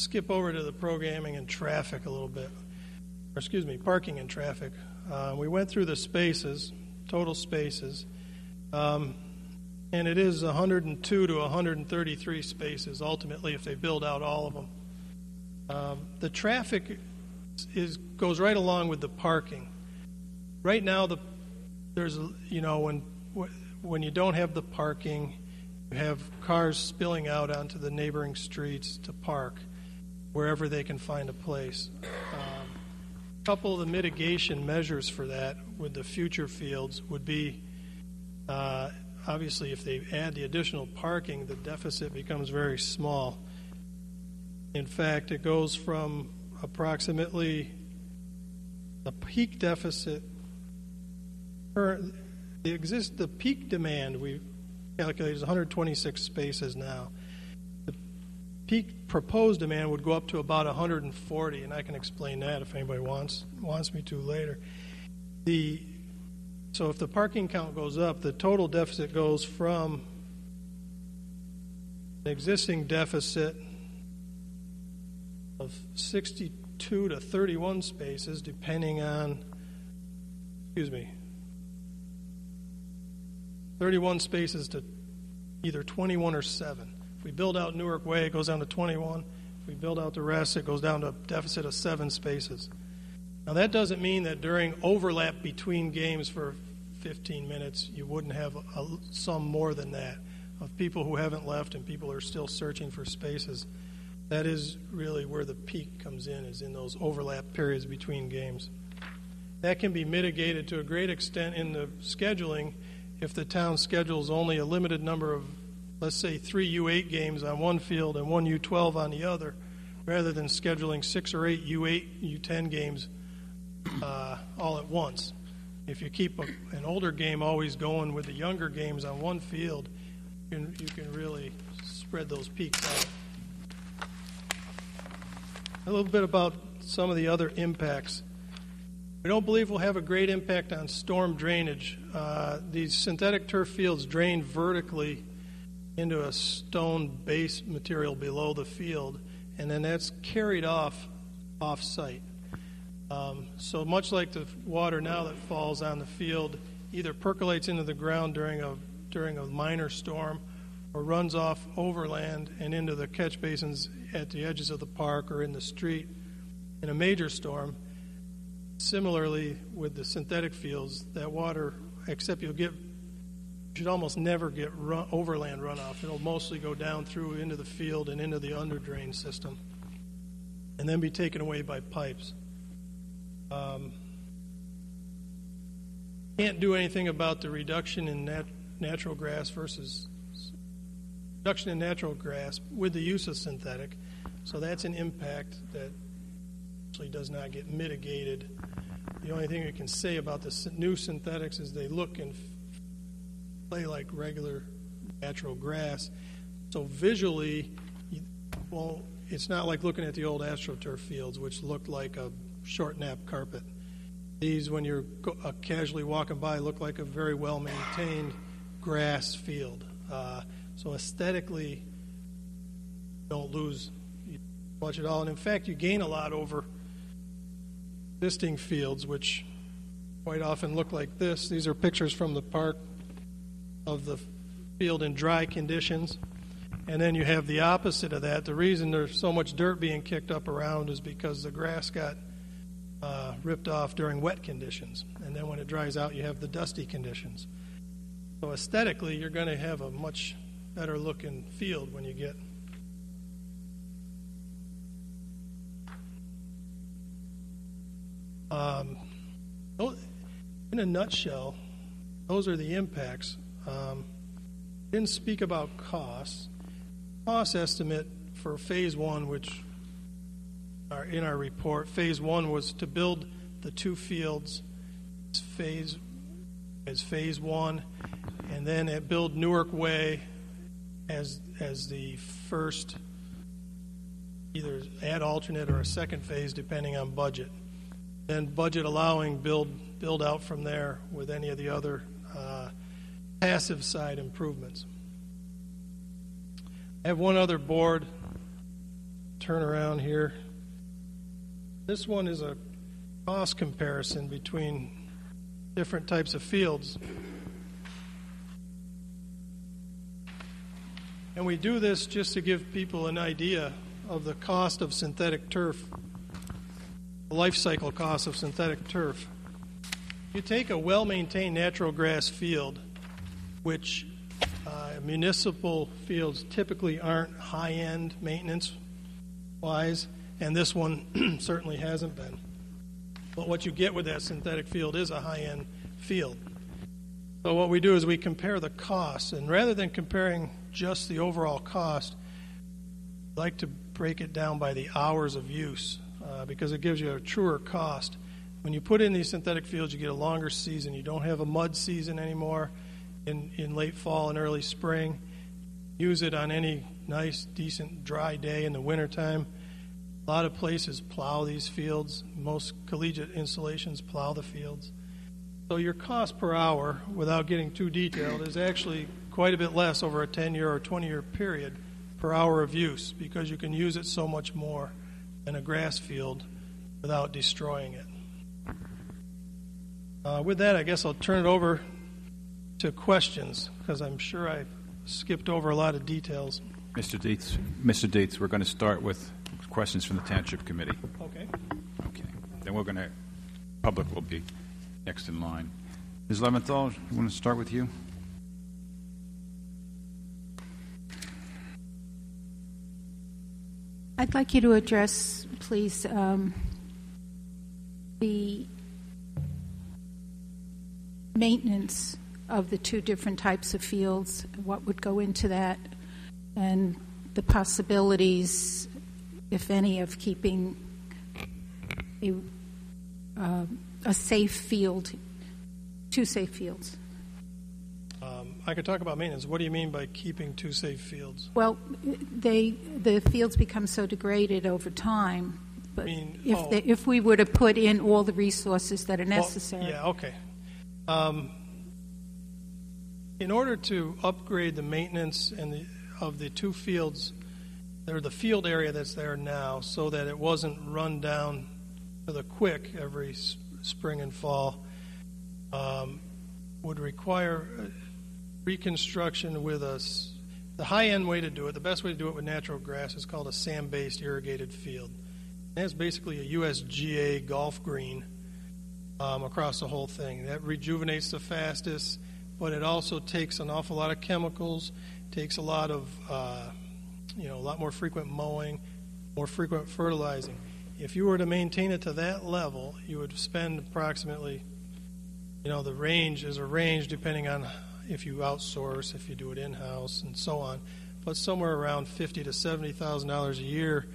skip over to the programming and traffic a little bit. Parking and traffic. We went through the spaces, total spaces, and it is 102 to 133 spaces, ultimately, if they build out all of them. The traffic goes right along with the parking. Right now, there's when you don't have the parking, you have cars spilling out onto the neighboring streets to park wherever they can find a place. A couple of the mitigation measures for that with the future fields would be, obviously, if they add the additional parking, the deficit becomes very small. In fact, it goes from approximately the peak deficit, the peak demand we calculate is 126 spaces now. The peak proposed demand would go up to about 140, and I can explain that if anybody wants me to later. So if the parking count goes up, the total deficit goes from an existing deficit of 62 to 31 spaces, depending on, 31 spaces to either 21 or 7. If we build out Newark Way, it goes down to 21. If we build out the rest, it goes down to a deficit of 7 spaces. Now, that doesn't mean that during overlap between games for 15 minutes, you wouldn't have some more than that of people who haven't left and people who are still searching for spaces. That is really where the peak comes in, is in those overlap periods between games. That can be mitigated to a great extent in the scheduling if the town schedules only a limited number of, let's say, 3 U8 games on one field and 1 U12 on the other, rather than scheduling 6 or 8 U8, U10 games all at once. If you keep an older game always going with the younger games on one field, you can really spread those peaks out. A little bit about some of the other impacts. We don't believe we'll have a great impact on storm drainage. These synthetic turf fields drain vertically into a stone base material below the field, and then that's carried off-site. So much like the water now that falls on the field either percolates into the ground during a minor storm or runs off overland and into the catch basins at the edges of the park or in the street in a major storm. Similarly, with the synthetic fields, that water, except you should almost never get overland runoff. It'll mostly go down through into the field and into the underdrain system and then be taken away by pipes. Can't do anything about the reduction in natural grass with the use of synthetic. So that's an impact that actually does not get mitigated. The only thing we can say about the new synthetics is they look and play like regular natural grass. So visually, it's not like looking at the old AstroTurf fields, which looked like a short nap carpet. These, when you're casually walking by, look like a very well-maintained grass field. So aesthetically, don't lose much at all. And in fact, you gain a lot over existing fields, which quite often look like this. These are pictures from the park of the field in dry conditions. And then you have the opposite of that. The reason there's so much dirt being kicked up around is because the grass got ripped off during wet conditions. And then when it dries out, you have the dusty conditions. So aesthetically, you're going to have a much better looking field when you get in a nutshell, those are the impacts. Didn't speak about costs. Cost estimate for phase 1, which are in our report. Phase 1 was to build the 2 fields as phase 1, and then build Newark Way as the first, either add alternate or a second phase depending on budget. Then budget allowing, build out from there with any of the other passive side improvements. I have one other board turn around here. This one is a cost comparison between different types of fields. And we do this just to give people an idea of the cost of synthetic turf, the life cycle cost of synthetic turf. You take a well-maintained natural grass field, which municipal fields typically aren't high-end maintenance-wise, and this one certainly hasn't been. But what you get with that synthetic field is a high-end field. So what we do is we compare the costs, and rather than comparing just the overall cost, I like to break it down by the hours of use because it gives you a truer cost. When you put in these synthetic fields, you get a longer season. You don't have a mud season anymore in late fall and early spring. Use it on any nice, decent, dry day in the wintertime. A lot of places plow these fields. Most collegiate installations plow the fields. So your cost per hour, without getting too detailed, is actually quite a bit less over a 10-year or 20-year period per hour of use because you can use it so much more in a grass field without destroying it. With that, I guess I'll turn it over to questions because I'm sure I skipped over a lot of details. Mr. Dietz, we're going to start with questions from the Township Committee. Okay. Okay. Then public will be next in line. Ms. Leventhal, you want to start with you? I'd like you to address, please, the maintenance of the two different types of fields, what would go into that, and the possibilities, if any, of keeping a safe field, two safe fields. I could talk about maintenance. What do you mean by keeping two safe fields? Well, the fields become so degraded over time, but if we were to put in all the resources that are necessary. Yeah, okay. In order to upgrade the maintenance of the two fields, or the field area that's there now, so that it wasn't run down to the quick every spring and fall, would require reconstruction with the high-end way to do it. The best way to do it with natural grass is called a sand-based irrigated field. That's basically a USGA golf green across the whole thing. That rejuvenates the fastest, but it also takes an awful lot of chemicals, takes a lot of, a lot more frequent mowing, more frequent fertilizing. If you were to maintain it to that level, you would spend approximately, the range is a range depending on if you outsource, if you do it in-house, and so on, but somewhere around $50,000 to $70,000 a year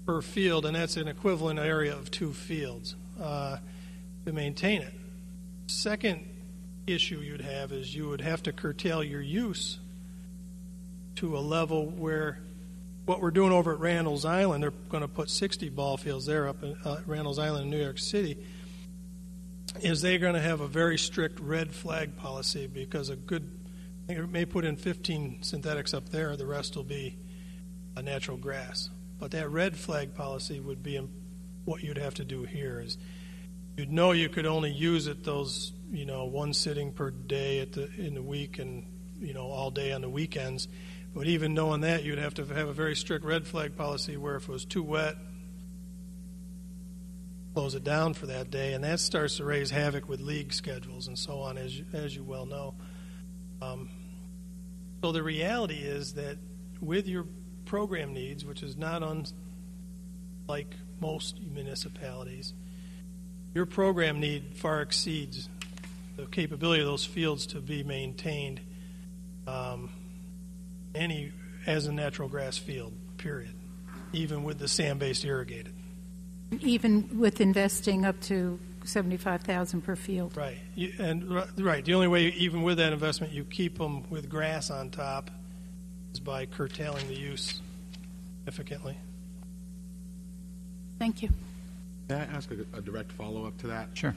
per field, and that's an equivalent area of two fields to maintain it. Second issue you'd have is you would have to curtail your use to a level where what we're doing over at Randall's Island, they're going to put 60 ball fields there up at Randall's Island in New York City, is they're going to have a very strict red flag policy because they may put in 15 synthetics up there, the rest will be a natural grass. But that red flag policy would be what you'd have to do here is you'd know you could only use it those, one sitting per day in the week and, all day on the weekends. But even knowing that, you'd have to have a very strict red flag policy where if it was too wet, close it down for that day, and that starts to raise havoc with league schedules and so on, as you well know. So the reality is that with your program needs, which is not unlike most municipalities, your program need far exceeds the capability of those fields to be maintained as a natural grass field, period, even with the sand-based irrigated. Even with investing up to $75,000 per field. Right, right. The only way, even with that investment, you keep them with grass on top is by curtailing the use significantly. Thank you. Can I ask a direct follow-up to that? Sure.